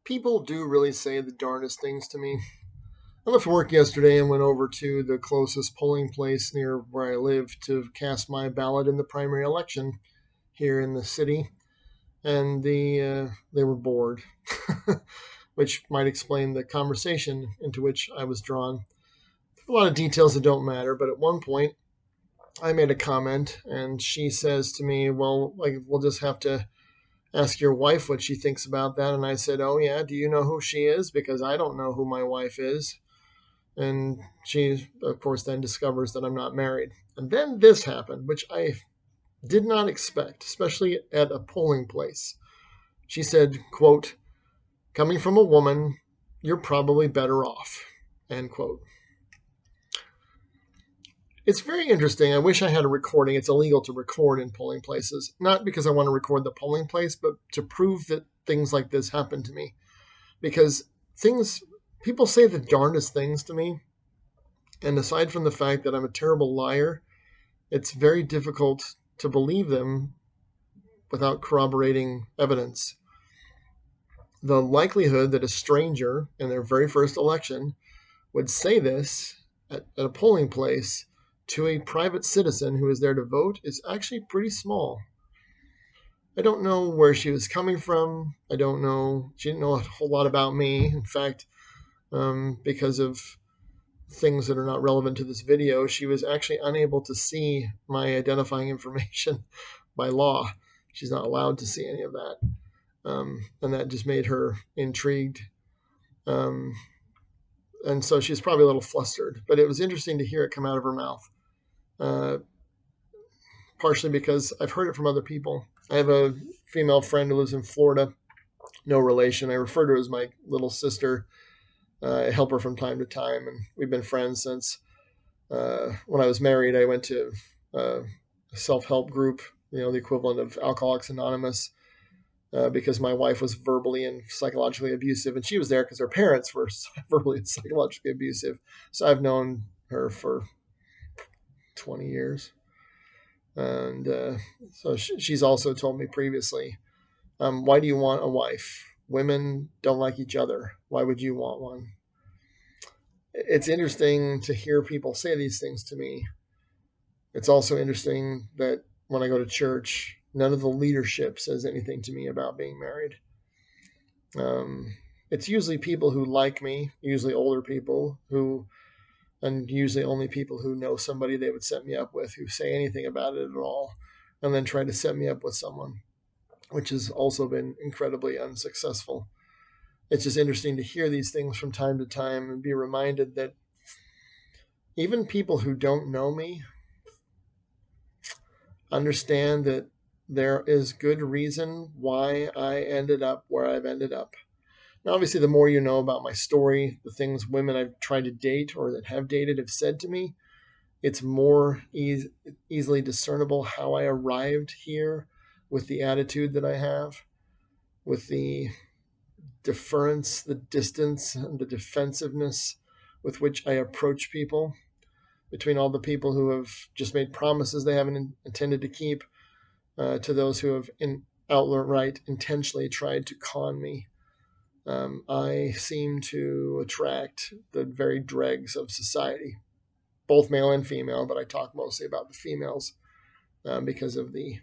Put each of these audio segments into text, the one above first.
People do really say the darndest things to me. I left work yesterday and went over to the closest polling place near where I live to cast my ballot in the primary election here in the city, and they were bored, which might explain the conversation into which I was drawn. A lot of details that don't matter, but at one point I made a comment, and she says to me, "Well, like we'll just have to ask your wife what she thinks about that." And I said, "Oh yeah, do you know who she is? Because I don't know who my wife is." And she, of course, then discovers that I'm not married. And then this happened, which I did not expect, especially at a polling place. She said, quote, "Coming from a woman, you're probably better off," end quote. It's very interesting. I wish I had a recording. It's illegal to record in polling places, not because I want to record the polling place, but to prove that things like this happen to me. Because people say the darndest things to me. And aside from the fact that I'm a terrible liar, it's very difficult to believe them without corroborating evidence. The likelihood that a stranger in their very first election would say this at a polling place to a private citizen who is there to vote is actually pretty small. I don't know where she was coming from. I don't know. She didn't know a whole lot about me. In fact, because of things that are not relevant to this video, she was actually unable to see my identifying information by law. She's not allowed to see any of that. And that just made her intrigued. Um, and so she's probably a little flustered. But it was interesting to hear it come out of her mouth, uh, partially because I've heard it from other people. I have a female friend who lives in Florida, no relation. I refer to her as my little sister. I help her from time to time, and we've been friends since when I was married. I went to a self-help group, the equivalent of Alcoholics Anonymous, because my wife was verbally and psychologically abusive, and she was there because her parents were verbally and psychologically abusive. So I've known her for 20 years. And so she's also told me previously, why do you want a wife? Women don't like each other. Why would you want one? It's interesting to hear people say these things to me. It's also interesting that when I go to church, none of the leadership says anything to me about being married. It's usually people who like me, usually older people and usually only people who know somebody they would set me up with, who say anything about it at all, and then try to set me up with someone, which has also been incredibly unsuccessful. It's just interesting to hear these things from time to time and be reminded that even people who don't know me understand that there is good reason why I ended up where I've ended up. Now, obviously, the more you know about my story, the things women I've tried to date or that have dated have said to me, it's more easily discernible how I arrived here with the attitude that I have, with the deference, the distance, and the defensiveness with which I approach people, between all the people who have just made promises they haven't intended to keep, to those who have outright intentionally tried to con me. I seem to attract the very dregs of society, both male and female, but I talk mostly about the females because of the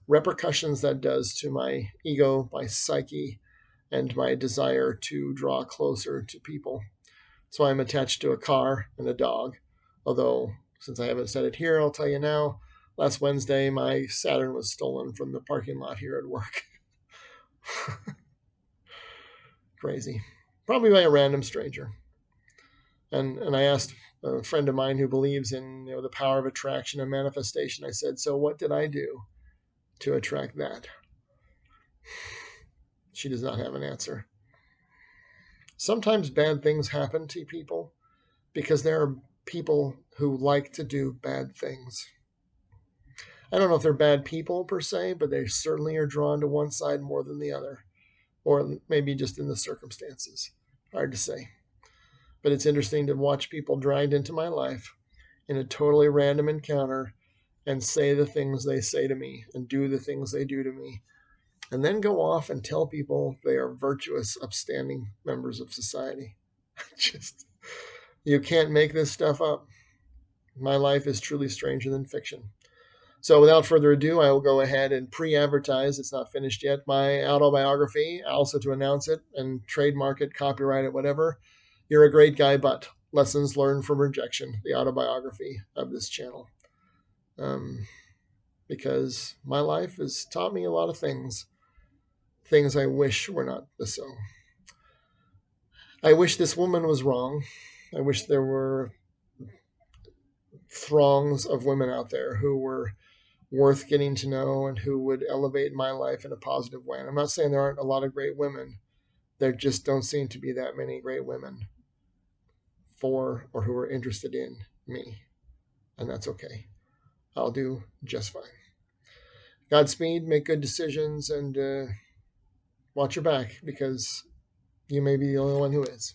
repercussions that does to my ego, my psyche, and my desire to draw closer to people. So I'm attached to a car and a dog. Although, since I haven't said it here, I'll tell you now. Last Wednesday, my Saturn was stolen from the parking lot here at work. Crazy. Probably by a random stranger. And I asked a friend of mine who believes in the power of attraction and manifestation. I said, "So what did I do to attract that?" She does not have an answer. Sometimes bad things happen to people because there are people who like to do bad things. I don't know if they're bad people per se, but they certainly are drawn to one side more than the other, or maybe just in the circumstances. Hard to say. But it's interesting to watch people dragged into my life in a totally random encounter and say the things they say to me and do the things they do to me. and then go off and tell people they are virtuous, upstanding members of society. Just, you can't make this stuff up. My life is truly stranger than fiction. So without further ado, I will go ahead and pre-advertise, it's not finished yet, my autobiography, also to announce it and trademark it, copyright it, whatever. You're a Great Guy, but Lessons Learned from Rejection, the autobiography of this channel. Because my life has taught me a lot of things I wish were not so. I wish this woman was wrong. I wish there were throngs of women out there who were worth getting to know and who would elevate my life in a positive way. And I'm not saying there aren't a lot of great women. There just don't seem to be that many great women for or who are interested in me. And that's okay. I'll do just fine. Godspeed, make good decisions, and watch your back, because you may be the only one who is.